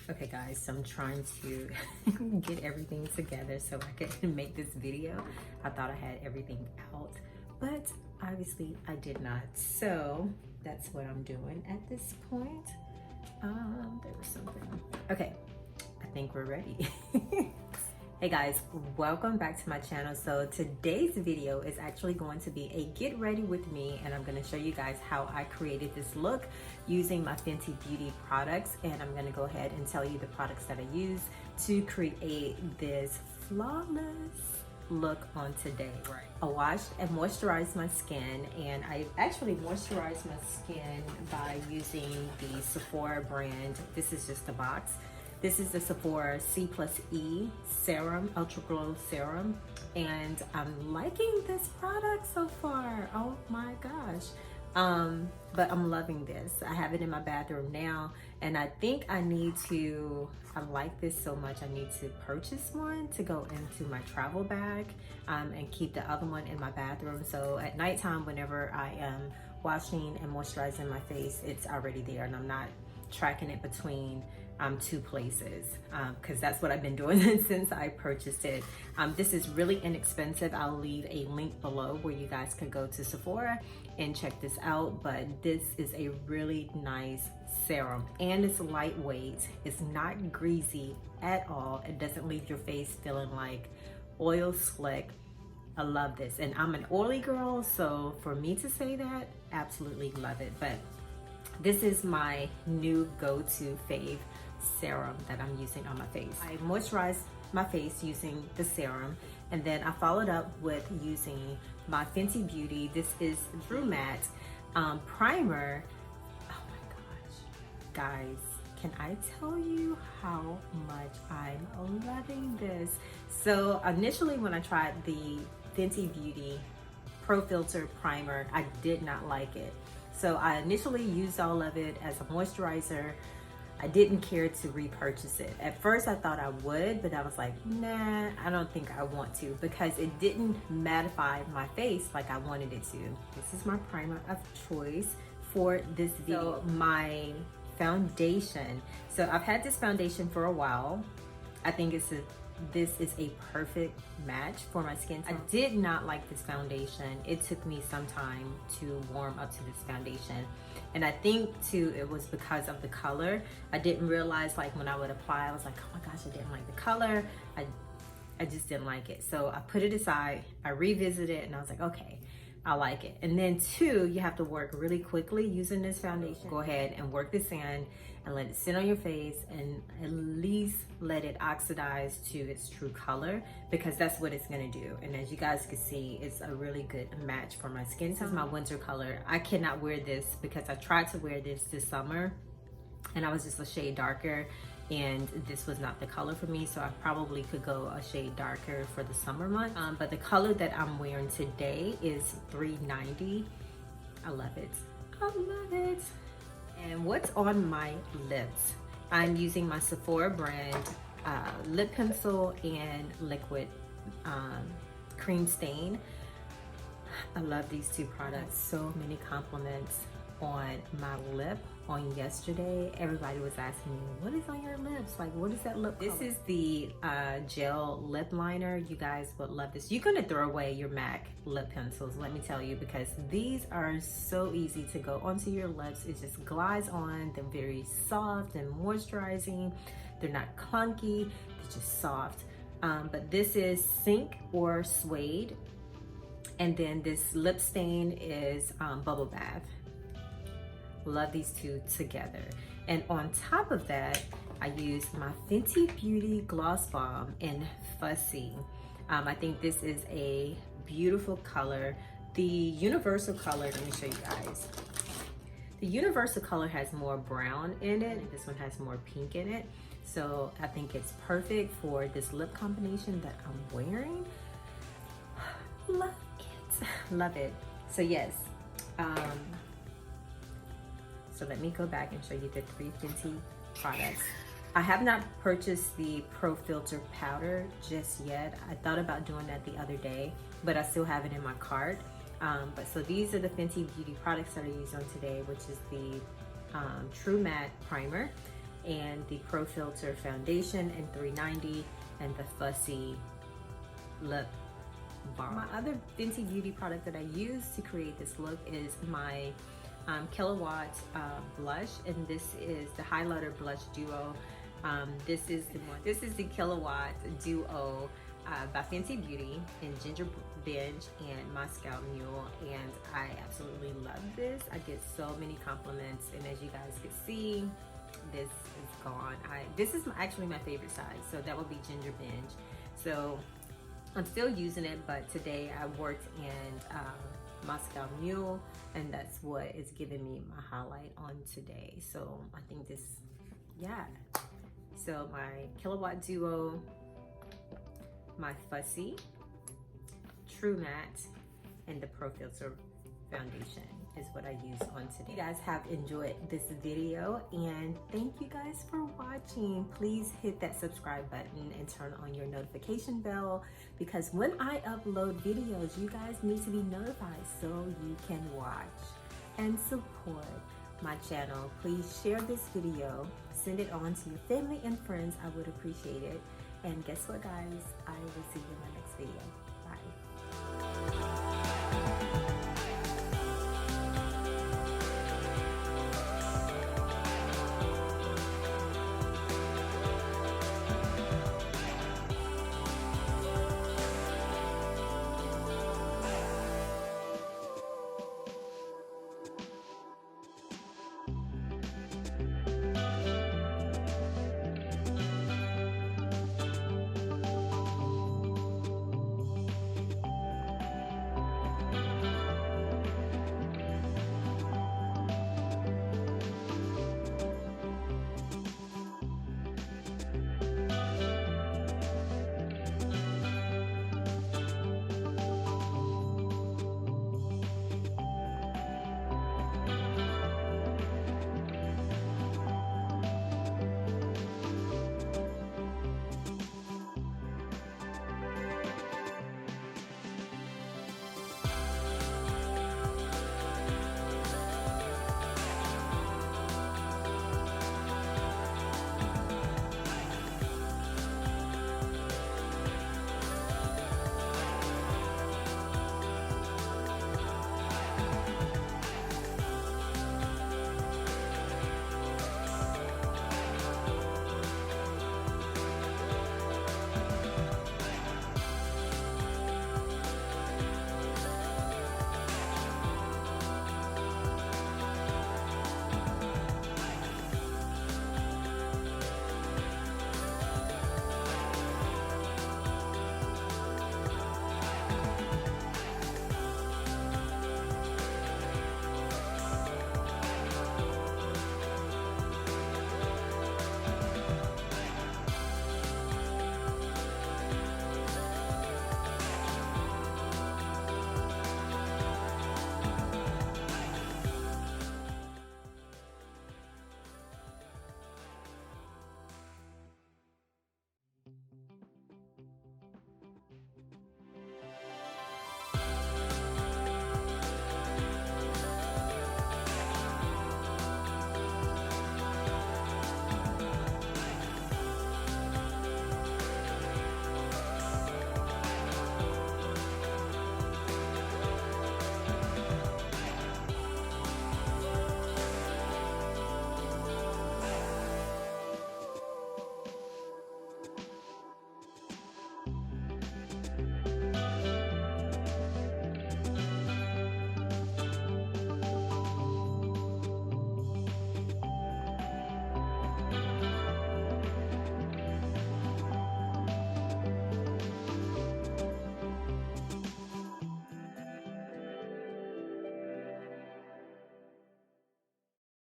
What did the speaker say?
Okay guys, so I'm trying to get everything together so I could make this video. I thought I had everything out, but obviously I did not. So that's what I'm doing at this point. There was something. Okay, I think we're ready. Hey guys, welcome back to my channel. So today's video is actually going to be a get ready with me, and I'm going to show you guys how I created this look using my Fenty beauty products. And I'm going to go ahead and tell you the products that I use to create this flawless look on today. Right. I washed and moisturized my skin, and I actually moisturized my skin by using the Sephora brand. This is just a box. This is the Sephora C+E Serum, Ultra Glow Serum, and I'm liking this product so far. Oh my gosh. But I'm loving this. I have it in my bathroom now, and I think I like this so much, I need to purchase one to go into my travel bag and keep the other one in my bathroom. So at nighttime, whenever I am washing and moisturizing my face, it's already there, and I'm not tracking it between two places, because that's what I've been doing since I purchased it. This is really inexpensive. I'll leave a link below where you guys can go to Sephora and check this out, but this is a really nice serum, and it's lightweight. It's not greasy at all. It doesn't leave your face feeling like oil slick. I love this, and I'm an oily girl, so for me to say that, absolutely love it. But this is my new go-to fave serum that I'm using on my face. I moisturized my face using the serum, and then I followed up with using my Fenty Beauty. This is True Matte primer. Oh my gosh, guys, can I tell you how much I'm loving this? So initially when I tried the Fenty Beauty Pro Filter primer, I did not like it. So I initially used all of it as a moisturizer. I didn't care to repurchase it. At first I thought I would, but I was like, nah, I don't think I want to, because it didn't mattify my face like I wanted it to. This is my primer of choice for this video. So my foundation. So I've had this foundation for a while. I think this is a perfect match for my skin tone. I did not like this foundation. It took me some time to warm up to this foundation. And I think too, it was because of the color. I didn't realize, like, when I would apply, I was like, oh my gosh, I didn't like the color. I just didn't like it. So I put it aside, I revisited it, and I was like, okay, I like it. And then two, you have to work really quickly using this foundation. Go ahead and work this in and let it sit on your face, and at least let it oxidize to its true color, because that's what it's gonna do. And as you guys can see, it's a really good match for my skin tone. This is my winter color. I cannot wear this because I tried to wear this summer and I was just a shade darker, and this was not the color for me, so I probably could go a shade darker for the summer months. But the color that I'm wearing today is 390. I love it. I love it. And what's on my lips? I'm using my Sephora brand lip pencil and liquid cream stain. I love these two products. So many compliments on my lip. On yesterday, everybody was asking me, what is on your lips? Like, what is that lip color? This is the gel lip liner. You guys would love this. You're gonna throw away your MAC lip pencils, let me tell you, because these are so easy to go onto your lips. It just glides on. They're very soft and moisturizing. They're not clunky, they're just soft. But this is Sink or Suede. And then this lip stain is Bubble Bath. Love these two together. And on top of that, I used my Fenty Beauty Gloss Bomb in Fussy. I think this is a beautiful color. The universal color, let me show you guys. The universal color has more brown in it. This one has more pink in it. So I think it's perfect for this lip combination that I'm wearing. Love it, love it. So yes, so let me go back and show you the 3 Fenty products. I have not purchased the Pro Filter powder just yet. I thought about doing that the other day, but I still have it in my cart. But so these are the Fenty Beauty products that I use on today, which is the True Matte Primer. and the Pro Filter foundation in 390 and the Fussy lip balm. My other Fenty Beauty product that I use to create this look is my Kilowatt blush, and this is the highlighter blush duo. This is the Kilowatt duo by Fenty Beauty in Ginger Binge and Moscow Mule, and I absolutely love this. I get so many compliments, and as you guys can see, this is gone. This is actually my favorite size, so that would be Ginger Binge. So I'm still using it, but today I worked in Moscow Mule, and that's what is giving me my highlight on today. So I think this, yeah. So my Kilowatt Duo, my Fussy, True Matte, and the Pro Filter foundation is what I use on today. You guys have enjoyed this video, and thank you guys for watching. Please hit that subscribe button and turn on your notification bell, because when I upload videos, you guys need to be notified so you can watch and support my channel. Please share this video, send it on to your family and friends. I would appreciate it. And guess what, guys? I will see you in my next video.